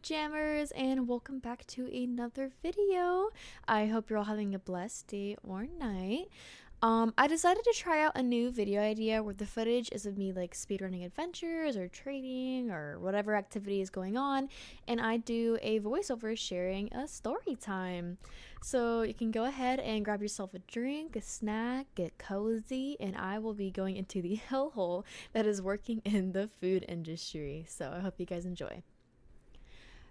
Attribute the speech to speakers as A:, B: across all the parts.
A: Jammers, and welcome back to another video. I hope you're all having a blessed day or night. I decided to try out a new video idea where the footage is of me like speedrunning adventures or trading or whatever activity is going on, and I do a voiceover sharing a story time. So you can go ahead and grab yourself a drink, a snack, get cozy, and I will be going into the hellhole that is working in the food industry. So I hope you guys enjoy.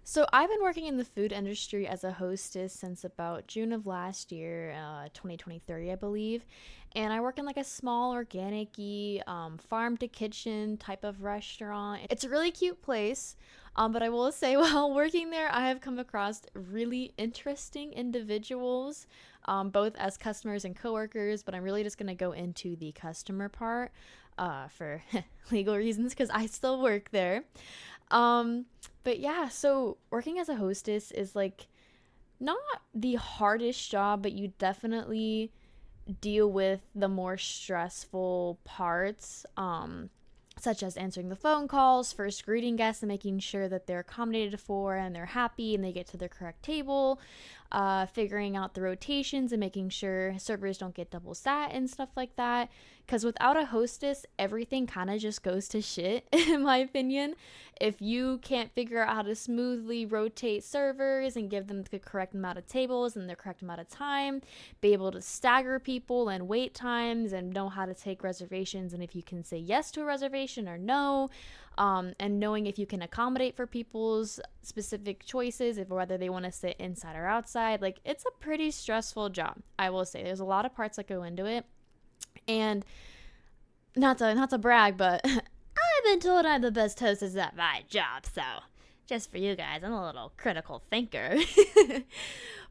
A: So I've been working in the food industry as a hostess since about June of last year, 2023, I believe. And I work in like a small organic-y, farm to kitchen type of restaurant. It's a really cute place. But I will say while working there, I have come across really interesting individuals, both as customers and coworkers. But I'm really just going to go into the customer part for legal reasons because I still work there. But yeah, so working as a hostess is like not the hardest job, but you definitely deal with the more stressful parts, such as answering the phone calls, first greeting guests and making sure that they're accommodated for and they're happy and they get to their correct table, figuring out the rotations and making sure servers don't get double sat and stuff like that. Because without a hostess, everything kind of just goes to shit, in my opinion. If you can't figure out how to smoothly rotate servers and give them the correct amount of tables and the correct amount of time, be able to stagger people and wait times and know how to take reservations and if you can say yes to a reservation or no, and knowing if you can accommodate for people's specific choices, if whether they want to sit inside or outside, like it's a pretty stressful job. I will say there's a lot of parts that go into it. And not to brag, but I've been told I'm the best hostess at my job, so just for you guys, I'm a little critical thinker.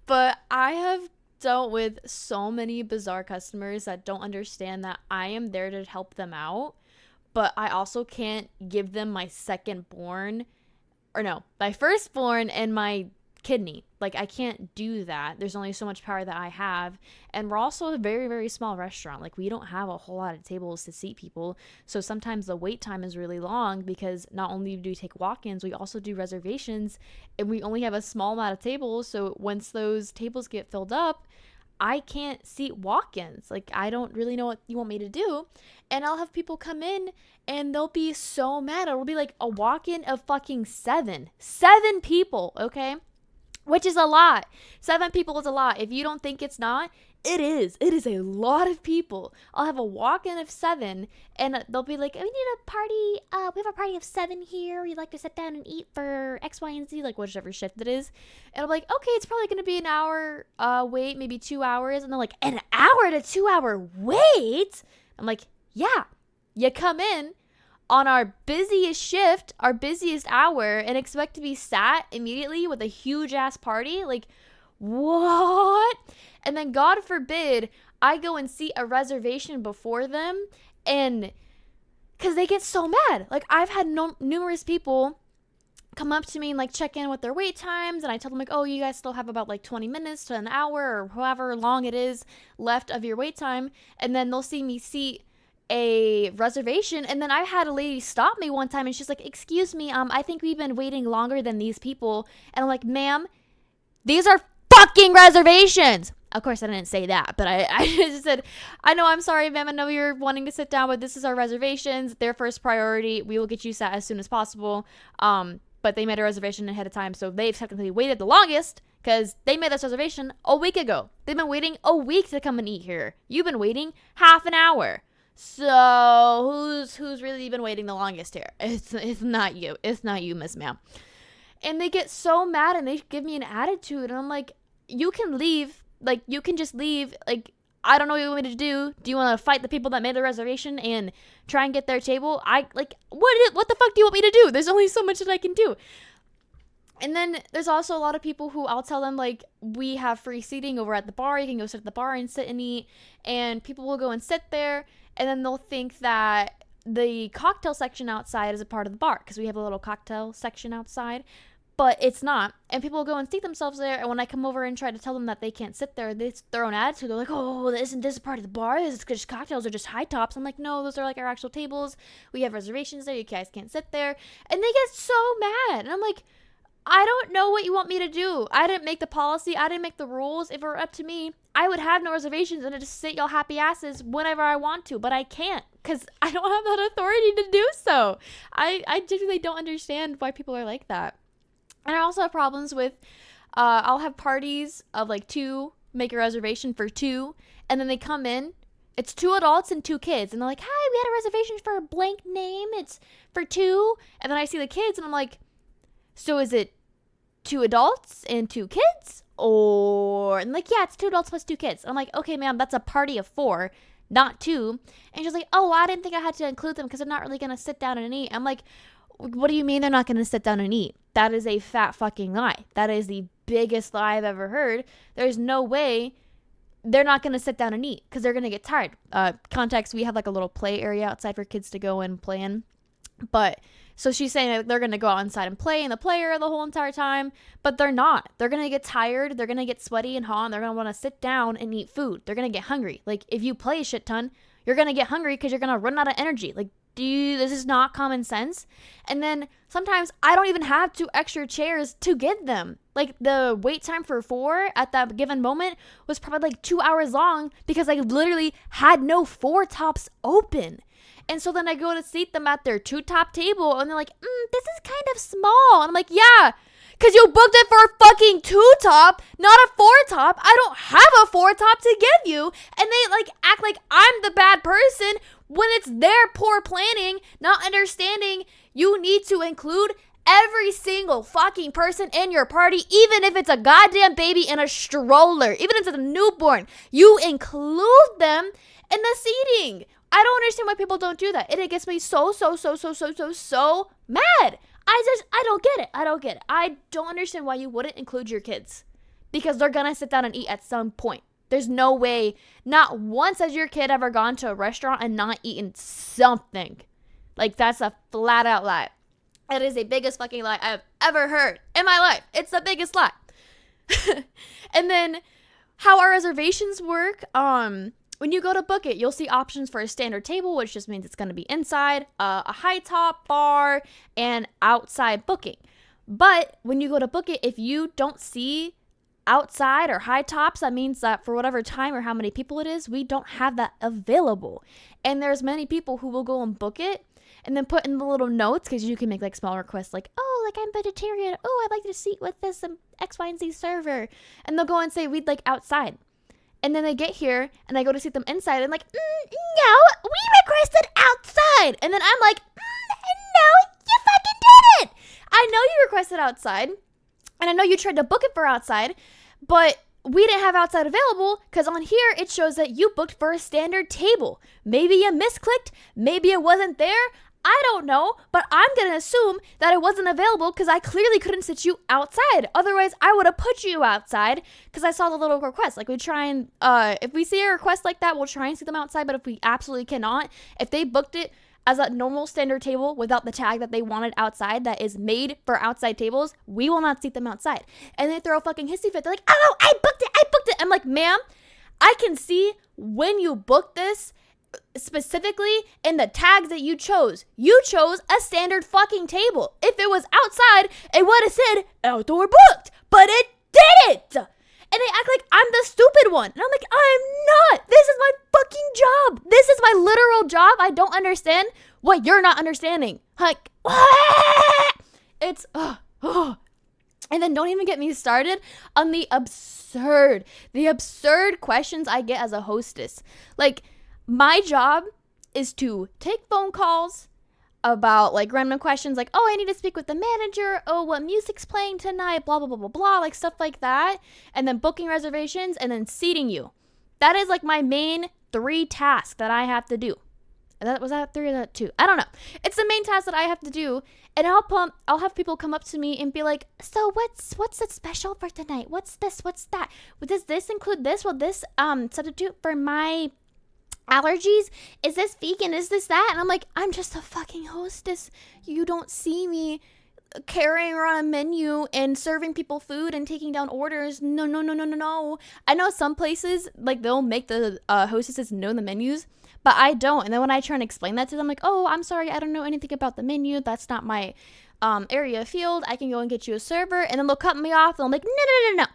A: But I have dealt with so many bizarre customers that don't understand that I am there to help them out, but I also can't give them my my firstborn and my kidney. Like, I can't do that. There's only so much power that I have. And we're also a very, very small restaurant. Like, we don't have a whole lot of tables to seat people. So sometimes the wait time is really long because not only do we take walk-ins, we also do reservations. And we only have a small amount of tables. So once those tables get filled up, I can't seat walk-ins. Like, I don't really know what you want me to do. And I'll have people come in and they'll be so mad. It'll be like a walk-in of fucking seven people, okay? Which is a lot. 7 people is a lot. If you don't think it's not, it is. It is a lot of people. I'll have a walk-in of 7, and they'll be like, we need a party. We have a party of 7 here. We'd like to sit down and eat for X, Y, and Z, like whichever shift it is. And I'm like, okay, it's probably going to be an hour wait, maybe 2 hours. And they're like, an hour to 2 hour wait? I'm like, yeah. You come in on our busiest shift, our busiest hour, and expect to be sat immediately with a huge ass party? Like, what? And then God forbid I go and see a reservation before them, and because they get so mad. Like, I've had numerous people come up to me and like check in with their wait times, and I tell them like, oh, you guys still have about like 20 minutes to an hour or however long it is left of your wait time, and then they'll see me seat a reservation, and then I had a lady stop me one time and she's like, excuse me, I think we've been waiting longer than these people. And I'm like, ma'am, these are fucking reservations. Of course I didn't say that, but I just said, I know, I'm sorry, ma'am, I know you're wanting to sit down, but this is our reservations, their first priority, we will get you sat as soon as possible. But they made a reservation ahead of time, so they've technically waited the longest because they made this reservation a week ago. They've been waiting a week to come and eat here. You've been waiting half an hour. So who's really been waiting the longest here? It's not you. It's not you, Miss Ma'am. And they get so mad and they give me an attitude, and I'm like, you can leave. Like, you can just leave. Like, I don't know what you want me to do. Do you want to fight the people that made the reservation and try and get their table? What the fuck do you want me to do? There's only so much that I can do. And then there's also a lot of people who I'll tell them, like, we have free seating over at the bar. You can go sit at the bar and sit and eat. And people will go and sit there, and then they'll think that the cocktail section outside is a part of the bar because we have a little cocktail section outside, but it's not. And people will go and seat themselves there, and when I come over and try to tell them that they can't sit there, it's their own attitude. They're like, oh, isn't this a part of the bar? Is just cocktails are just high tops? I'm like, no, those are like our actual tables. We have reservations there. You guys can't sit there. And they get so mad. And I'm like, I don't know what you want me to do. I didn't make the policy. I didn't make the rules. If it were up to me, I would have no reservations and just sit y'all happy asses whenever I want to. But I can't because I don't have that authority to do so. I genuinely don't understand why people are like that. And I also have problems with, I'll have parties of like 2, make a reservation for 2, and then they come in. It's 2 adults and 2 kids. And they're like, hi, we had a reservation for a blank name. It's for 2. And then I see the kids and I'm like, so is it 2 adults and 2 kids? And like, yeah, it's 2 adults plus 2 kids. I'm like, okay, ma'am, that's a party of 4, not 2. And she's like, oh, I didn't think I had to include them because they're not really going to sit down and eat. I'm like, what do you mean they're not going to sit down and eat? That is a fat fucking lie. That is the biggest lie I've ever heard. There's no way they're not going to sit down and eat because they're going to get tired. Context, we have like a little play area outside for kids to go and play in. But so she's saying that they're going to go outside and play in the play area the whole entire time, but they're not. They're going to get tired. They're going to get sweaty and hot. And they're going to want to sit down and eat food. They're going to get hungry. Like if you play a shit ton, you're going to get hungry because you're going to run out of energy. Like, this is not common sense. And then sometimes I don't even have 2 extra chairs to give them. Like the wait time for 4 at that given moment was probably like 2 hours long because I literally had no 4 tops open. And so then I go to seat them at their 2 top table and they're like, this is kind of small. And I'm like, yeah, because you booked it for a fucking 2 top, not a 4 top. I don't have a 4 top to give you. And they like act like I'm the bad person when it's their poor planning, not understanding you need to include every single fucking person in your party, even if it's a goddamn baby in a stroller, even if it's a newborn, you include them in the seating. I don't understand why people don't do that. And it gets me so mad. I don't get it. I don't understand why you wouldn't include your kids because they're going to sit down and eat at some point. There's no way, not once has your kid ever gone to a restaurant and not eaten something. Like, that's a flat out lie. It is the biggest fucking lie I've ever heard in my life. It's the biggest lie. And then how our reservations work, when you go to book it, you'll see options for a standard table, which just means it's going to be inside, a high top, bar, and outside booking. But when you go to book it, if you don't see outside or high tops, that means that for whatever time or how many people it is, we don't have that available. And there's many people who will go and book it and then put in the little notes, because you can make like small requests like, oh, like I'm vegetarian. Oh, I'd like to seat with this X, Y, and Z server. And they'll go and say, we'd like outside. And then they get here and I go to seat them inside and like, no, we requested outside. And then I'm like, no, you fucking did it. I know you requested outside. And I know you tried to book it for outside, but we didn't have outside available because on here it shows that you booked for a standard table. Maybe you misclicked. Maybe it wasn't there. I don't know, but I'm going to assume that it wasn't available because I clearly couldn't sit you outside. Otherwise, I would have put you outside because I saw the little request. Like we try and, if we see a request like that, we'll try and see them outside. But if we absolutely cannot, if they booked it as a normal standard table without the tag that they wanted outside that is made for outside tables, we will not seat them outside. And they throw a fucking hissy fit. They're like, oh, I booked it. I'm like, ma'am, I can see when you booked this specifically in the tags that you chose. You chose a standard fucking table. If it was outside, it would have said outdoor booked, but it didn't. And they act like I'm the stupid one. And I'm like, I'm not. This is my fucking job. This is my literal job. I don't understand what you're not understanding. Like, it's, And then don't even get me started on the absurd questions I get as a hostess. Like, my job is to take phone calls about like random questions like, oh, I need to speak with the manager. Oh, what music's playing tonight? Blah, blah, blah, blah, blah. Like stuff like that. And then booking reservations and then seating you. That is like my main 3 tasks that I have to do. Was that 3 or that 2? I don't know. It's the main task that I have to do. And I'll have people come up to me and be like, so what's it special for tonight? What's this? What's that? Does this include this? Will this substitute for my allergies? Is this vegan? Is this that? And I'm like, I'm just a fucking hostess. You don't see me carrying around a menu and serving people food and taking down orders. No. I know some places, like, they'll make the hostesses know the menus, but I don't. And then when I try and explain that to them, like, oh, I'm sorry, I don't know anything about the menu. That's not my area field. I can go and get you a server. And then they'll cut me off. And I'm like, no.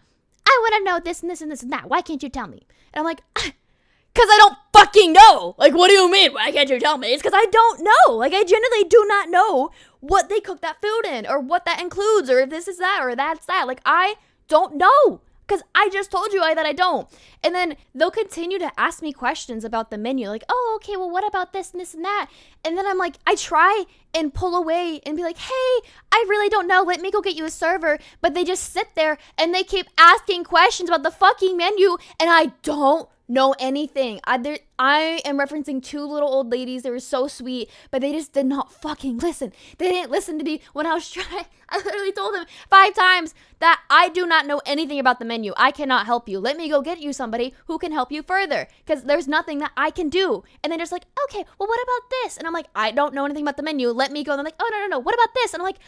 A: I want to know this and this and this and that. Why can't you tell me? And I'm like, because I don't fucking know. Like, what do you mean? Why can't you tell me? It's because I don't know. Like, I genuinely do not know what they cook that food in or what that includes or if this is that or that's that. Like, I don't know because I just told you that I don't. And then they'll continue to ask me questions about the menu. Like, oh, okay, well, what about this and this and that? And then I'm like, I try and pull away and be like, hey, I really don't know. Let me go get you a server. But they just sit there and they keep asking questions about the fucking menu and I don't know anything. I am referencing two little old ladies. They were so sweet, but they just did not fucking listen. They didn't listen to me when I was trying. I literally told them 5 times that I do not know anything about the menu. I cannot help you. Let me go get you somebody who can help you further because there's nothing that I can do. And they're just like, okay, well, what about this? And I'm like, I don't know anything about the menu. Let me go. And they're like, oh, no. What about this? And I'm like,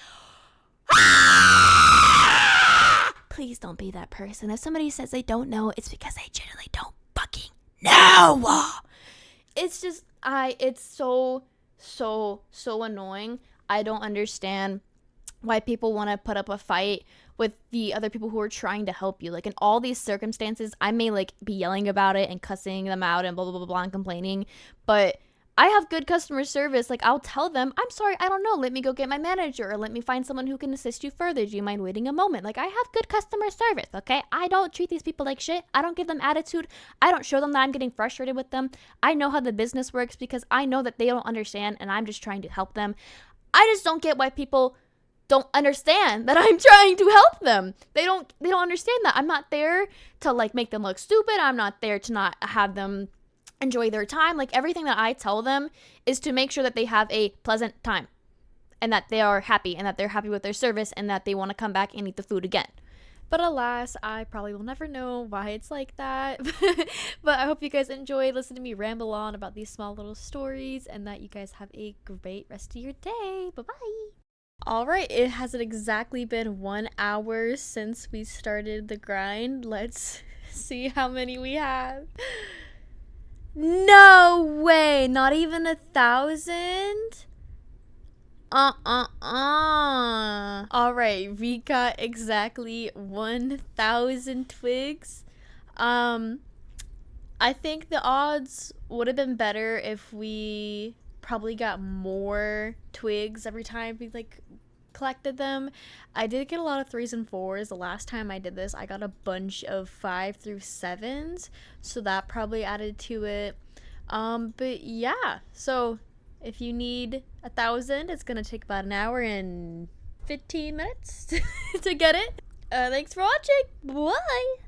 A: please don't be that person. If somebody says they don't know, it's because they generally don't fucking know. It's just, it's so annoying. I don't understand why people want to put up a fight with the other people who are trying to help you. Like, in all these circumstances, I may like be yelling about it and cussing them out and blah blah blah blah and complaining, but I have good customer service. Like, I'll tell them, I'm sorry, I don't know. Let me go get my manager or let me find someone who can assist you further. Do you mind waiting a moment? Like, I have good customer service, okay? I don't treat these people like shit. I don't give them attitude. I don't show them that I'm getting frustrated with them. I know how the business works because I know that they don't understand and I'm just trying to help them. I just don't get why people don't understand that I'm trying to help them. They don't understand that. I'm not there to like make them look stupid. I'm not there to not have them enjoy their time. Like, everything that I tell them is to make sure that they have a pleasant time and that they are happy and that they're happy with their service and that they want to come back and eat the food again. But alas, I probably will never know why it's like that. But I hope you guys enjoyed listening to me ramble on about these small little stories and that you guys have a great rest of your day. Bye-bye. All right, it hasn't exactly been 1 hour since we started the grind. Let's see how many we have. No way, not even 1,000? All right, we got exactly 1,000 twigs. I think the odds would have been better if we probably got more twigs every time we like collected them. I did get a lot of 3s and 4s. The last time I did this, I got a bunch of 5 through 7s, so that probably added to it. But yeah, so if you need 1,000, it's gonna take about 1 hour and 15 minutes to get it. Thanks for watching. Bye.